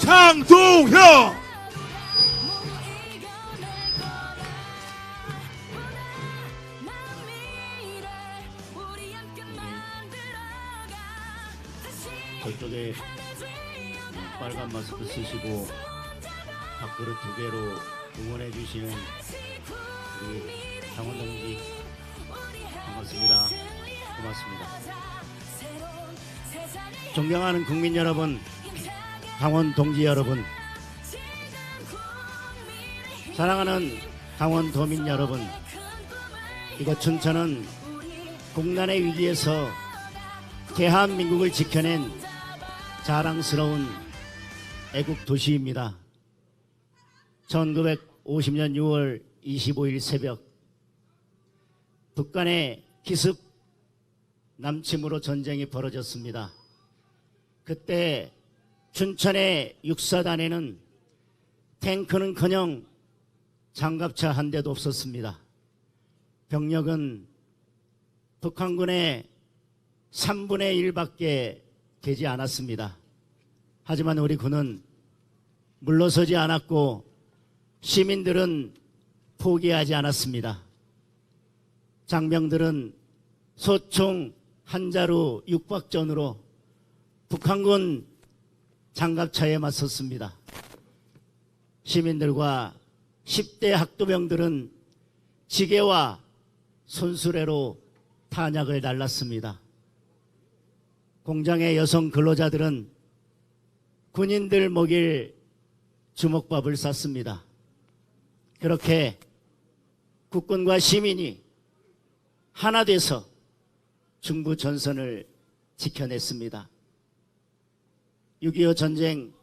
장동혁. 저쪽에 빨간 마스크 쓰시고 밥그릇 2개로 응원해 주시는 우리 강원 동지 반갑습니다. 고맙습니다. 존경하는 국민 여러분, 강원 동지 여러분, 사랑하는 강원 도민 여러분, 이곳 춘천은 국난의 위기에서 대한민국을 지켜낸 자랑스러운 애국 도시입니다. 1950년 6월 25일 새벽 북한의 기습 남침으로 전쟁이 벌어졌습니다. 그때 춘천의 육사단에는 탱크는커녕 장갑차 한 대도 없었습니다. 병력은 북한군의 3분의 1밖에 되지 않았습니다. 하지만 우리 군은 물러서지 않았고 시민들은 포기하지 않았습니다. 장병들은 소총 한자루 육박전으로 북한군 장갑차에 맞섰습니다. 시민들과 10대 학도병들은 지게와 손수레로 탄약을 날랐습니다. 공장의 여성 근로자들은 군인들 먹일 주먹밥을 쌌습니다. 그렇게 국군과 시민이 하나 돼서 중부 전선을 지켜냈습니다. 6.25 전쟁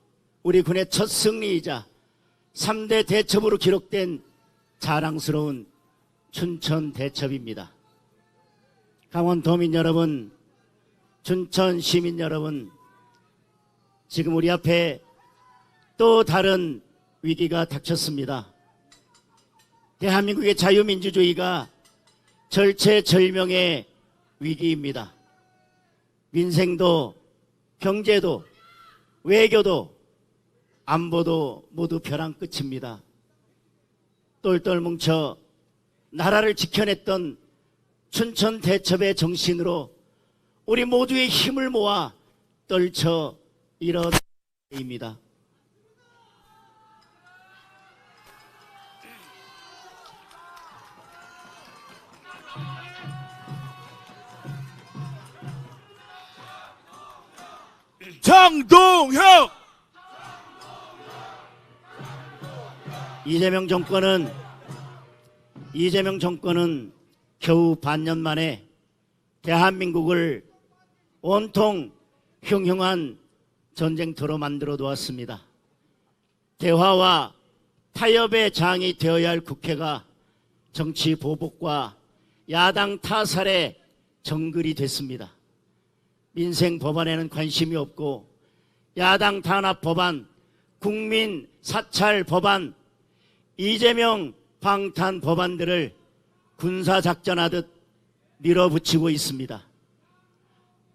우리 군의 첫 승리이자 3대 대첩으로 기록된 자랑스러운 춘천 대첩입니다. 강원 도민 여러분, 춘천 시민 여러분, 지금 우리 앞에 또 다른 위기가 닥쳤습니다. 대한민국의 자유민주주의가 절체절명의 위기입니다. 민생도 경제도 외교도 안보도 모두 벼랑 끝입니다. 똘똘 뭉쳐 나라를 지켜냈던 춘천 대첩의 정신으로 우리 모두의 힘을 모아 떨쳐 일어납니다. 장동혁. 이재명 정권은 겨우 반년 만에 대한민국을 온통 흉흉한 전쟁터로 만들어 놓았습니다. 대화와 타협의 장이 되어야 할 국회가 정치 보복과 야당 타살의 정글이 됐습니다. 민생 법안에는 관심이 없고 야당 탄압 법안, 국민 사찰 법안, 이재명 방탄 법안들을 군사작전하듯 밀어붙이고 있습니다.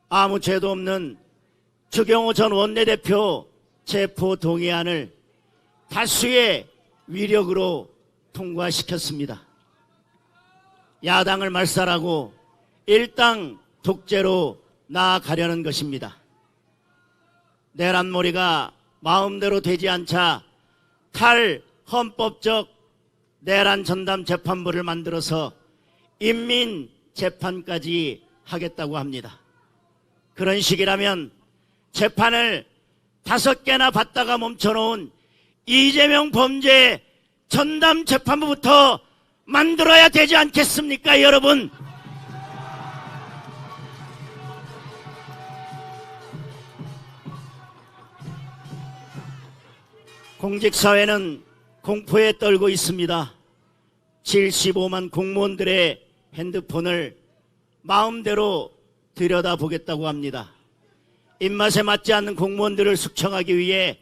아무 죄도 없는 추경호 전 원내대표 체포동의안을 다수의 위력으로 통과시켰습니다. 야당을 말살하고 일당 독재로 나아가려는 것입니다. 내란몰이가 마음대로 되지 않자 탈헌법적 내란 전담 재판부를 만들어서 인민재판까지 하겠다고 합니다. 그런 식이라면 재판을 5개나 받다가 멈춰놓은 이재명 범죄 전담 재판부부터 만들어야 되지 않겠습니까, 여러분? 공직사회는 공포에 떨고 있습니다. 75만 공무원들의 핸드폰을 마음대로 들여다보겠다고 합니다. 입맛에 맞지 않는 공무원들을 숙청하기 위해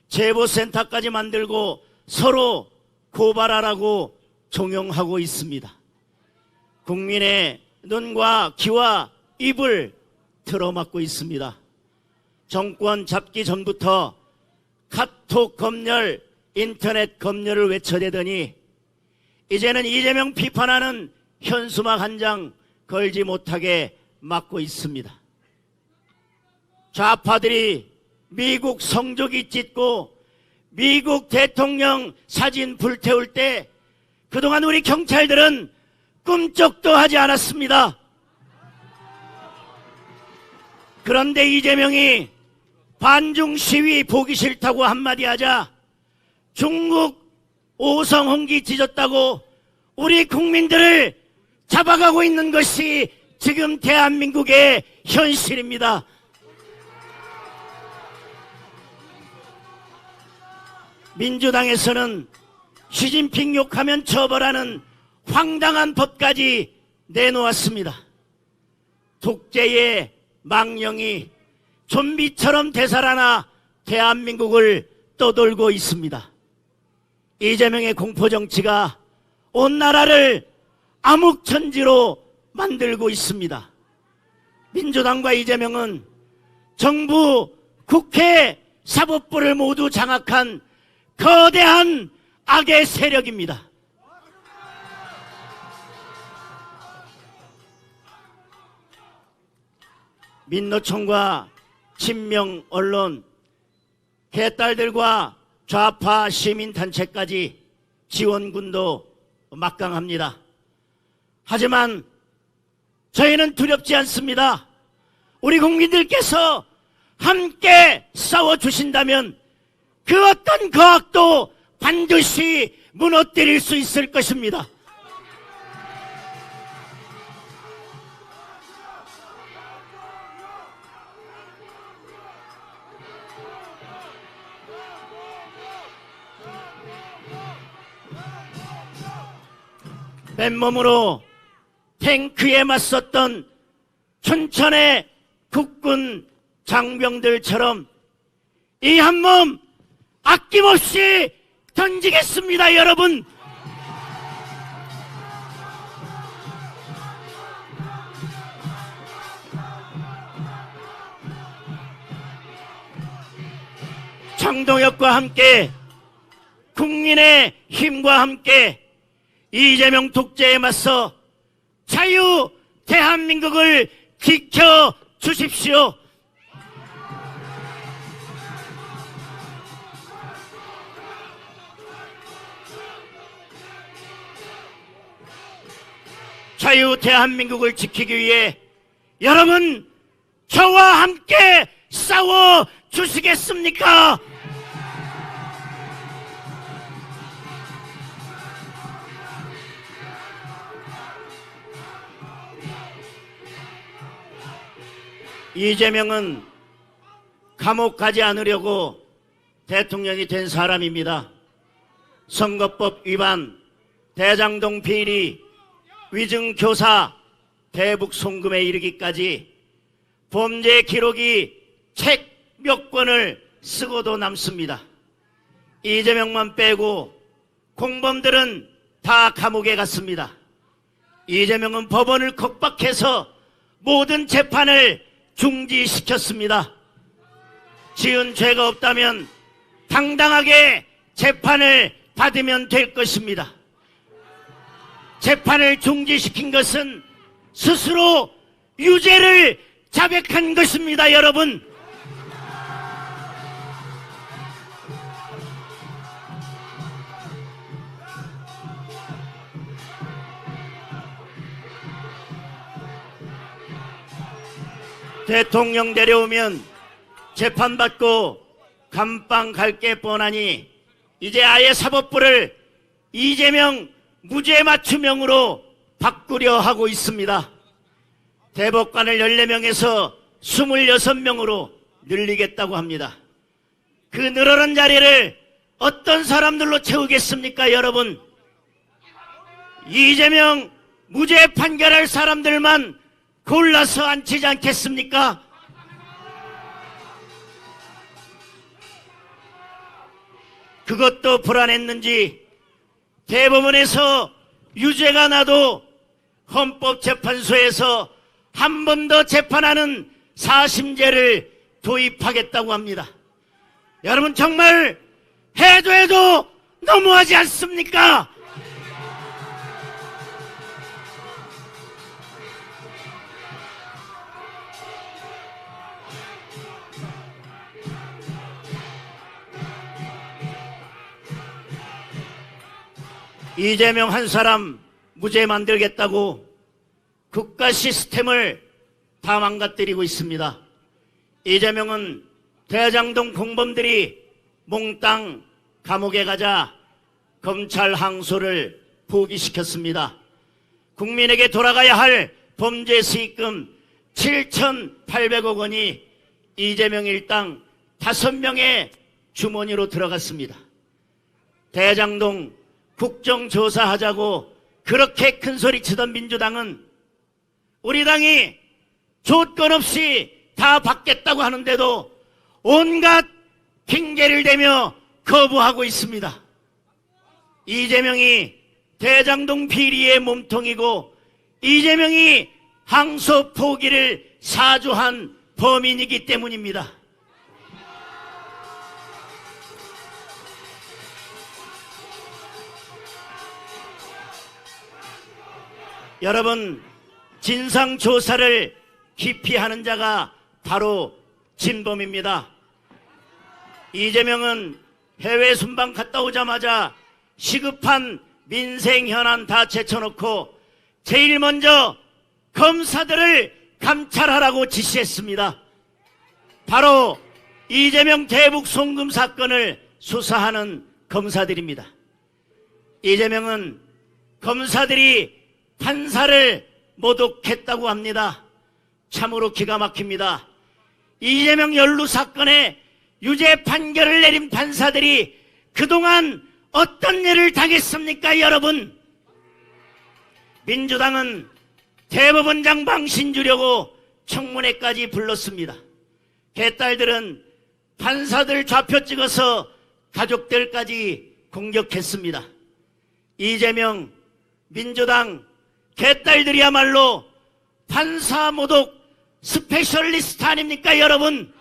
제보센터까지 만들고 서로 고발하라고 종용하고 있습니다. 국민의 눈과 귀와 입을 틀어막고 있습니다. 정권 잡기 전부터 카톡 검열, 인터넷 검열을 외쳐대더니 이제는 이재명 비판하는 현수막 한 장 걸지 못하게 막고 있습니다. 좌파들이 미국 성조기 찢고 미국 대통령 사진 불태울 때 그동안 우리 경찰들은 꿈쩍도 하지 않았습니다. 그런데 이재명이 반중 시위 보기 싫다고 한마디 하자 중국 오성홍기 찢었다고 우리 국민들을 잡아가고 있는 것이 지금 대한민국의 현실입니다. 민주당에서는 시진핑 욕하면 처벌하는 황당한 법까지 내놓았습니다. 독재의 망령이 좀비처럼 되살아나 대한민국을 떠돌고 있습니다. 이재명의 공포정치가 온 나라를 암흑천지로 만들고 있습니다. 민주당과 이재명은 정부, 국회, 사법부를 모두 장악한 거대한 악의 세력입니다. 민노총과 친명 언론, 개딸들과 좌파 시민단체까지 지원군도 막강합니다. 하지만 저희는 두렵지 않습니다. 우리 국민들께서 함께 싸워주신다면 그 어떤 거악도 반드시 무너뜨릴 수 있을 것입니다. 맨몸으로 탱크에 맞섰던 춘천의 국군 장병들처럼 이 한 몸 아낌없이 던지겠습니다, 여러분. 장동혁과 함께 국민의 힘과 함께 이재명 독재에 맞서 자유 대한민국을 지켜주십시오. 자유 대한민국을 지키기 위해 여러분 저와 함께 싸워 주시겠습니까? 이재명은 감옥 가지 않으려고 대통령이 된 사람입니다. 선거법 위반, 대장동 비리, 위증교사, 대북 송금에 이르기까지 범죄 기록이 책 몇 권을 쓰고도 남습니다. 이재명만 빼고 공범들은 다 감옥에 갔습니다. 이재명은 법원을 겁박해서 모든 재판을 중지시켰습니다. 지은 죄가 없다면 당당하게 재판을 받으면 될 것입니다. 재판을 중지시킨 것은 스스로 유죄를 자백한 것입니다, 여러분. 대통령 내려오면 재판받고 감방 갈 게 뻔하니 이제 아예 사법부를 이재명 무죄 맞춤형으로 바꾸려 하고 있습니다. 대법관을 14명에서 26명으로 늘리겠다고 합니다. 그 늘어난 자리를 어떤 사람들로 채우겠습니까, 여러분? 이재명 무죄 판결할 사람들만 골라서 앉히지 않겠습니까? 그것도 불안했는지 대법원에서 유죄가 나도 헌법재판소에서 한 번 더 재판하는 사심제를 도입하겠다고 합니다. 여러분 정말 해도 너무하지 않습니까? 이재명 한 사람 무죄 만들겠다고 국가 시스템을 다 망가뜨리고 있습니다. 이재명은 대장동 공범들이 몽땅 감옥에 가자 검찰 항소를 포기시켰습니다. 국민에게 돌아가야 할 범죄 수익금 7,800억 원이 이재명 일당 5명의 주머니로 들어갔습니다. 대장동 국정조사하자고 그렇게 큰 소리 치던 민주당은 우리 당이 조건 없이 다 받겠다고 하는데도 온갖 핑계를 대며 거부하고 있습니다. 이재명이 대장동 비리의 몸통이고 이재명이 항소 포기를 사주한 범인이기 때문입니다. 여러분, 진상조사를 깊이 하는 자가 바로 진범입니다. 이재명은 해외 순방 갔다 오자마자 시급한 민생 현안 다 제쳐놓고 제일 먼저 검사들을 감찰하라고 지시했습니다. 바로 이재명 대북 송금 사건을 수사하는 검사들입니다. 이재명은 검사들이 판사를 모독했다고 합니다. 참으로 기가 막힙니다. 이재명 연루 사건에 유죄 판결을 내린 판사들이 그동안 어떤 일을 당했습니까, 여러분? 민주당은 대법원장 망신 주려고 청문회까지 불렀습니다. 개딸들은 판사들 좌표 찍어서 가족들까지 공격했습니다. 이재명, 민주당, 개딸들이야말로 판사 모독 스페셜리스트 아닙니까, 여러분?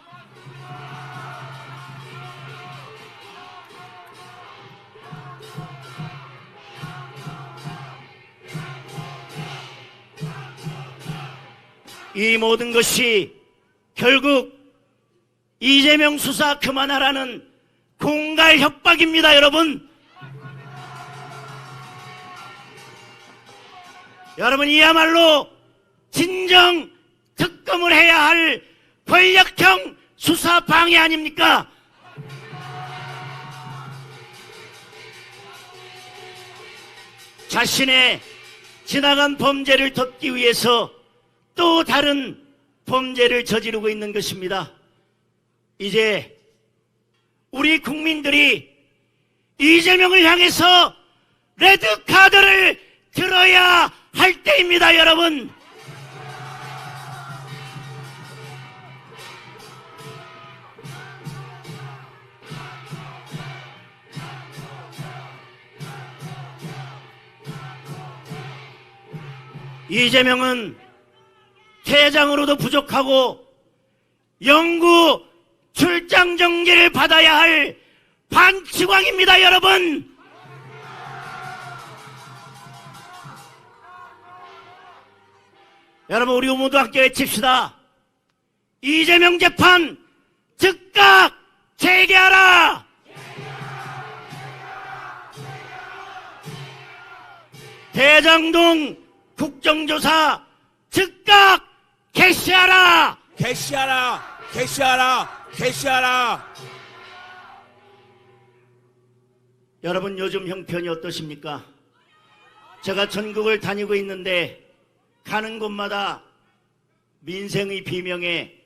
이 모든 것이 결국 이재명 수사 그만하라는 공갈 협박입니다, 여러분. 여러분, 이야말로 진정 특검을 해야 할 권력형 수사 방해 아닙니까? 자신의 지나간 범죄를 덮기 위해서 또 다른 범죄를 저지르고 있는 것입니다. 이제 우리 국민들이 이재명을 향해서 레드카드를 들어야 할 때입니다, 여러분. 이재명은 퇴장으로도 부족하고 영구 출장 정지를 받아야 할 반치광입니다, 여러분. 여러분, 우리 모두 함께 외칩시다. 이재명 재판 즉각 재개하라! 대장동 국정조사 즉각 개시하라! 개시하라! 개시하라! 개시하라! 여러분, 요즘 형편이 어떠십니까? 제가 전국을 다니고 있는데 가는 곳마다 민생의 비명에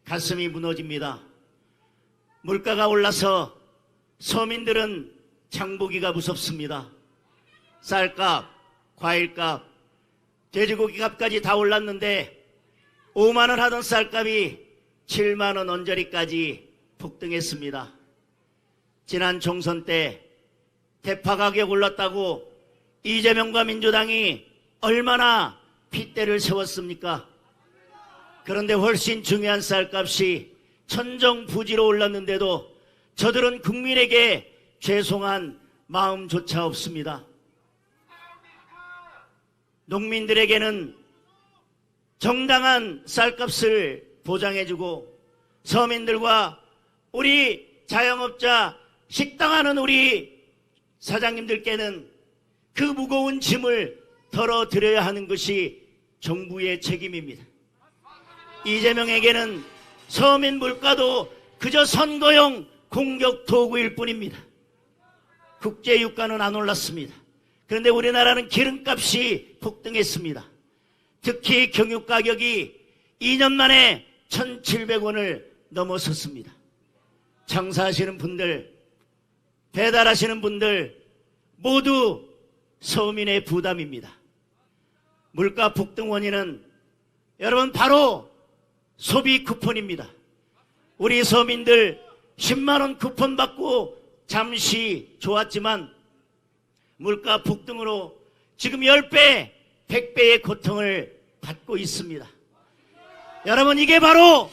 가슴이 무너집니다. 물가가 올라서 서민들은 장보기가 무섭습니다. 쌀값, 과일값, 돼지고기 값까지 다 올랐는데 5만 원 하던 쌀값이 7만 원 언저리까지 폭등했습니다. 지난 총선 때 대파 가격 올랐다고 이재명과 민주당이 얼마나 핏대를 세웠습니까? 그런데 훨씬 중요한 쌀값이 천정부지로 올랐는데도 저들은 국민에게 죄송한 마음조차 없습니다. 농민들에게는 정당한 쌀값을 보장해주고 서민들과 우리 자영업자 식당하는 우리 사장님들께는 그 무거운 짐을 덜어드려야 하는 것이 정부의 책임입니다. 이재명에게는 서민 물가도 그저 선거용 공격 도구일 뿐입니다. 국제 유가는 안 올랐습니다. 그런데 우리나라는 기름값이 폭등했습니다. 특히 경유 가격이 2년 만에 1,700원을 넘어섰습니다. 장사하시는 분들, 배달하시는 분들 모두 서민의 부담입니다. 물가 폭등 원인은 여러분 바로 소비 쿠폰입니다. 우리 서민들 10만원 쿠폰 받고 잠시 좋았지만 물가 폭등으로 지금 10배, 100배의 고통을 받고 있습니다. 여러분 이게 바로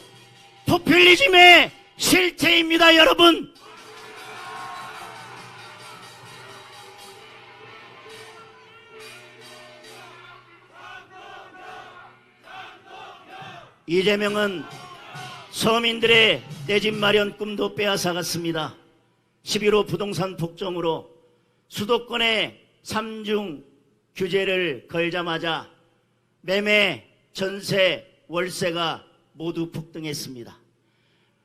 포퓰리즘의 실체입니다. 여러분 이재명은 서민들의 내 집 마련 꿈도 빼앗아갔습니다. 11호 부동산 폭정으로 수도권에 3중 규제를 걸자마자 매매, 전세, 월세가 모두 폭등했습니다.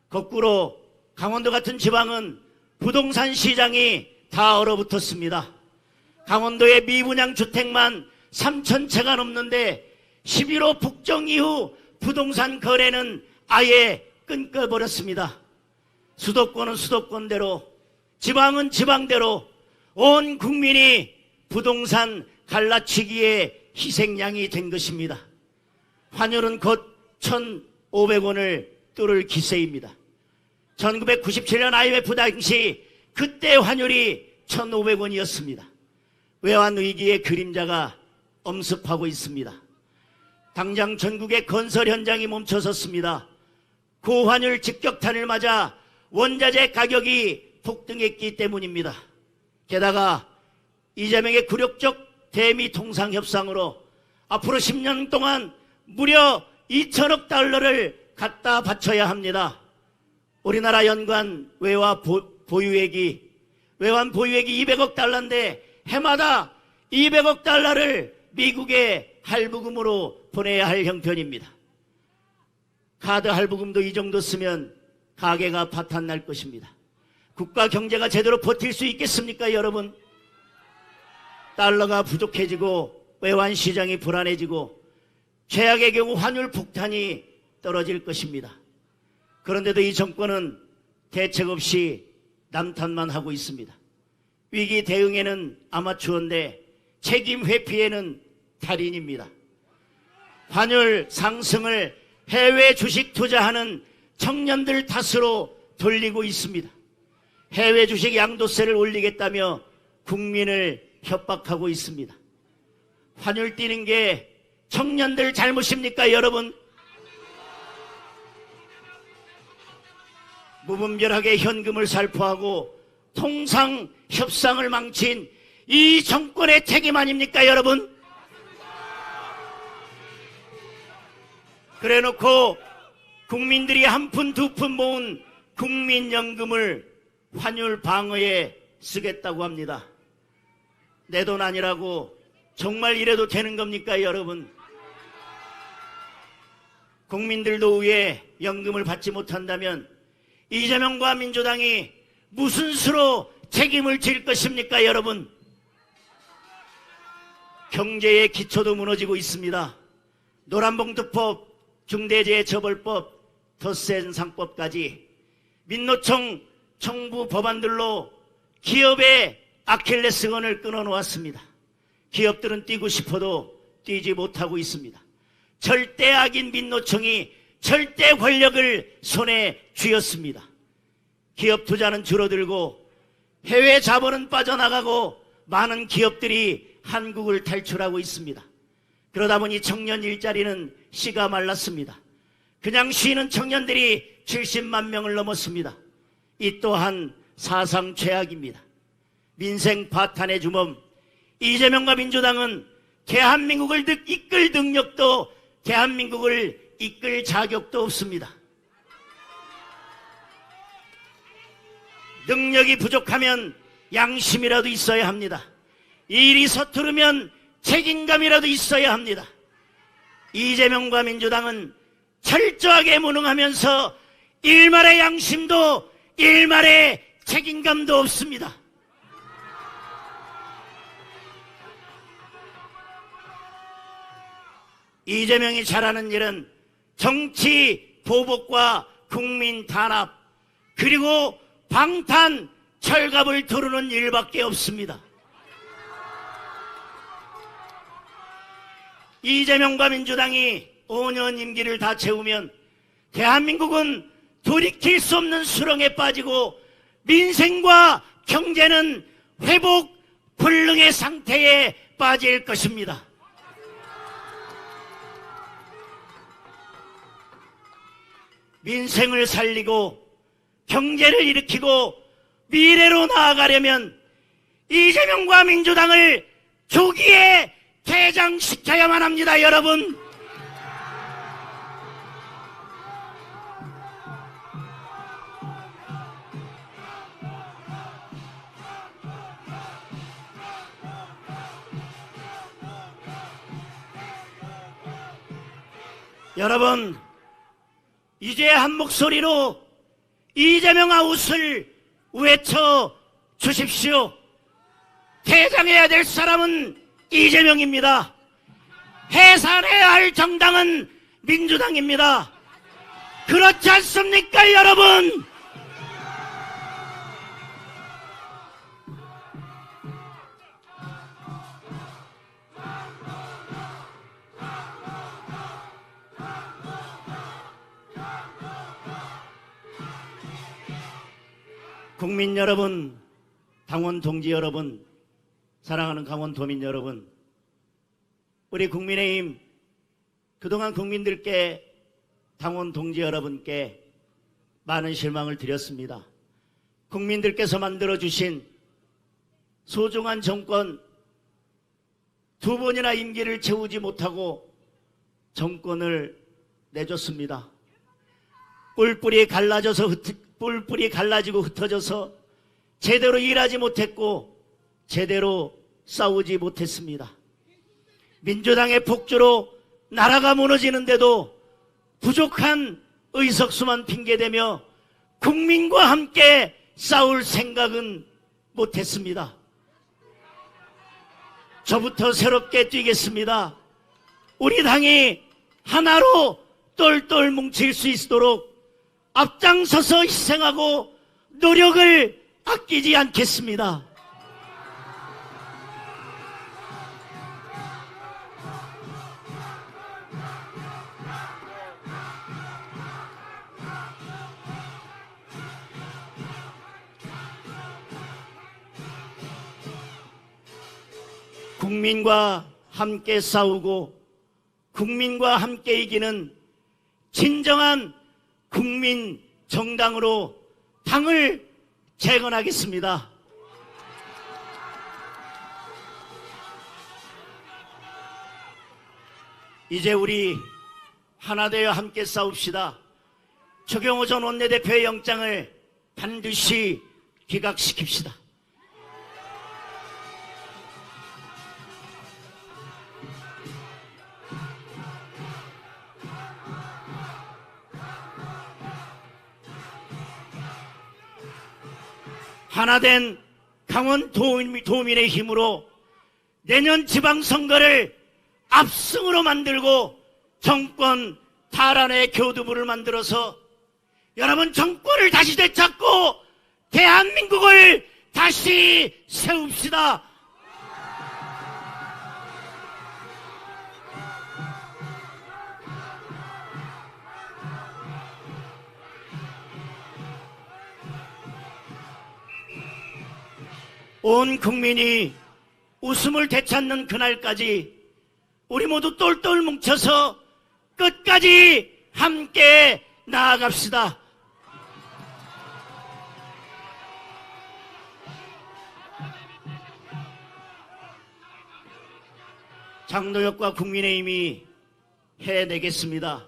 거꾸로 강원도 같은 지방은 부동산 시장이 다 얼어붙었습니다. 강원도의 미분양 주택만 3,000채가 넘는데 11호 폭정 이후 부동산 거래는 아예 끊겨버렸습니다. 수도권은 수도권대로, 지방은 지방대로 온 국민이 부동산 갈라치기의 희생양이 된 것입니다. 환율은 곧 1,500원을 뚫을 기세입니다. 1997년 IMF 당시 그때 환율이 1,500원이었습니다. 외환위기의 그림자가 엄습하고 있습니다. 당장 전국의 건설 현장이 멈춰섰습니다. 고환율 직격탄을 맞아 원자재 가격이 폭등했기 때문입니다. 게다가 이재명의 굴욕적 대미 통상 협상으로 앞으로 10년 동안 무려 2천억 달러를 갖다 바쳐야 합니다. 우리나라 연간 외환 보유액이 200억 달러인데 해마다 200억 달러를 미국에 할부금으로 보내야 할 형편입니다. 카드 할부금도 이 정도 쓰면 가게가 파탄 날 것입니다. 국가 경제가 제대로 버틸 수 있겠습니까, 여러분? 달러가 부족해지고 외환 시장이 불안해지고 최악의 경우 환율 폭탄이 떨어질 것입니다. 그런데도 이 정권은 대책 없이 남탓만 하고 있습니다. 위기 대응에는 아마추어인데 책임 회피에는 달인입니다. 환율 상승을 해외 주식 투자하는 청년들 탓으로 돌리고 있습니다. 해외 주식 양도세를 올리겠다며 국민을 협박하고 있습니다. 환율 뛰는 게 청년들 잘못입니까, 여러분? 무분별하게 현금을 살포하고 통상 협상을 망친 이 정권의 책임 아닙니까, 여러분? 그래놓고 국민들이 한 푼 두 푼 모은 국민연금을 환율 방어에 쓰겠다고 합니다. 내 돈 아니라고 정말 이래도 되는 겁니까, 여러분? 국민들 노후에 연금을 받지 못한다면 이재명과 민주당이 무슨 수로 책임을 질 것입니까, 여러분? 경제의 기초도 무너지고 있습니다. 노란봉투법, 중대재해처벌법, 덧센 상법까지 민노총 청부 법안들로 기업의 아킬레스건을 끊어놓았습니다. 기업들은 뛰고 싶어도 뛰지 못하고 있습니다. 절대 악인 민노총이 절대 권력을 손에 쥐었습니다. 기업 투자는 줄어들고 해외 자본은 빠져나가고 많은 기업들이 한국을 탈출하고 있습니다. 그러다 보니 청년 일자리는 씨가 말랐습니다. 그냥 쉬는 청년들이 70만 명을 넘었습니다. 이 또한 사상 최악입니다. 민생 파탄의 주범 이재명과 민주당은 대한민국을 이끌 능력도 대한민국을 이끌 자격도 없습니다. 능력이 부족하면 양심이라도 있어야 합니다. 일이 서투르면 책임감이라도 있어야 합니다. 이재명과 민주당은 철저하게 무능하면서 일말의 양심도 일말의 책임감도 없습니다. 이재명이 잘하는 일은 정치 보복과 국민 탄압 그리고 방탄 철갑을 두르는 일밖에 없습니다. 이재명과 민주당이 5년 임기를 다 채우면 대한민국은 돌이킬 수 없는 수렁에 빠지고 민생과 경제는 회복 불능의 상태에 빠질 것입니다. 민생을 살리고 경제를 일으키고 미래로 나아가려면 이재명과 민주당을 조기에 퇴장시켜야만 합니다, 여러분. 여러분, 이제 한 목소리로 이재명 아웃을 외쳐 주십시오. 퇴장해야 될 사람은 이재명입니다. 해산해야 할 정당은 민주당입니다. 그렇지 않습니까, 여러분? 국민 여러분, 당원 동지 여러분, 사랑하는 강원도민 여러분, 우리 국민의힘 그동안 국민들께 당원 동지 여러분께 많은 실망을 드렸습니다. 국민들께서 만들어주신 소중한 정권 2번이나 임기를 채우지 못하고 정권을 내줬습니다. 뿔뿔이 갈라지고 흩어져서 제대로 일하지 못했고 제대로 싸우지 못했습니다. 민주당의 폭주로 나라가 무너지는데도 부족한 의석수만 핑계대며 국민과 함께 싸울 생각은 못했습니다. 저부터 새롭게 뛰겠습니다. 우리 당이 하나로 똘똘 뭉칠 수 있도록 앞장서서 희생하고 노력을 아끼지 않겠습니다. 국민과 함께 싸우고 국민과 함께 이기는 진정한 국민 정당으로 당을 재건하겠습니다. 이제 우리 하나 되어 함께 싸웁시다. 조경호 전 원내대표의 영장을 반드시 기각시킵시다. 하나된 강원도민의 힘으로 내년 지방선거를 압승으로 만들고 정권 탈환의 교두부를 만들어서 여러분 정권을 다시 되찾고 대한민국을 다시 세웁시다. 온 국민이 웃음을 되찾는 그날까지 우리 모두 똘똘 뭉쳐서 끝까지 함께 나아갑시다. 장도혁과 국민의힘이 해내겠습니다.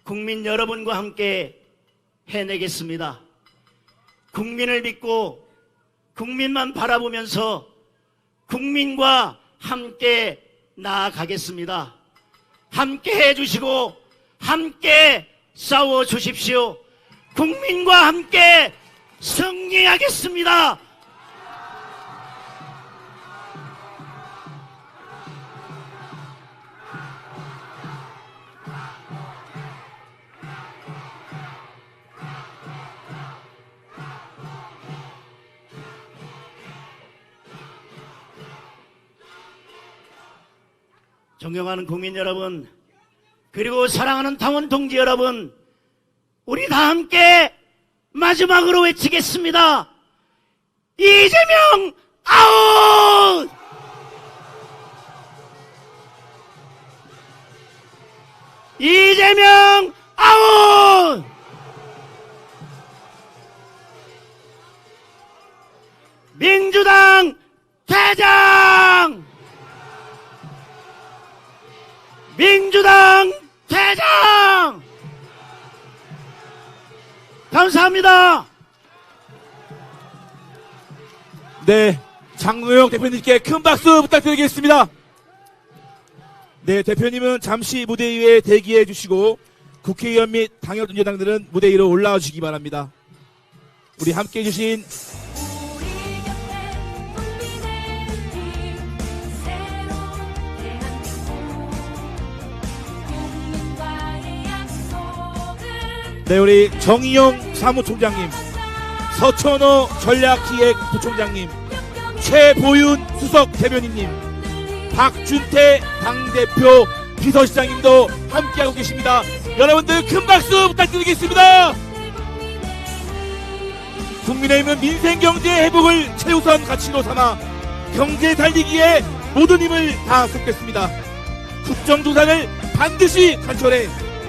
국민 여러분과 함께 해내겠습니다. 국민을 믿고 국민만 바라보면서 국민과 함께 나아가겠습니다. 함께 해주시고 함께 싸워주십시오. 국민과 함께 승리하겠습니다. 존경하는 국민 여러분, 그리고 사랑하는 당원 동지 여러분, 우리 다 함께 마지막으로 외치겠습니다. 이재명 아웃! 이재명 아웃! 민주당 퇴장! 민주당 퇴장! 감사합니다. 네, 장도혁 대표님께 큰 박수 부탁드리겠습니다. 네, 대표님은 잠시 무대 위에 대기해 주시고 국회의원 및 당협위원장들은 무대 위로 올라와 주시기 바랍니다. 우리 함께 해주신 네, 우리 정의용 사무총장님, 서천호 전략기획부총장님, 최보윤 수석 대변인님, 박준태 당대표 비서실장님도 함께하고 계십니다. 여러분들 큰 박수 부탁드리겠습니다. 국민의힘은 민생경제 회복을 최우선 가치로 삼아 경제 달리기에 모든 힘을 다 쏟겠습니다. 국정조사를 반드시 간철해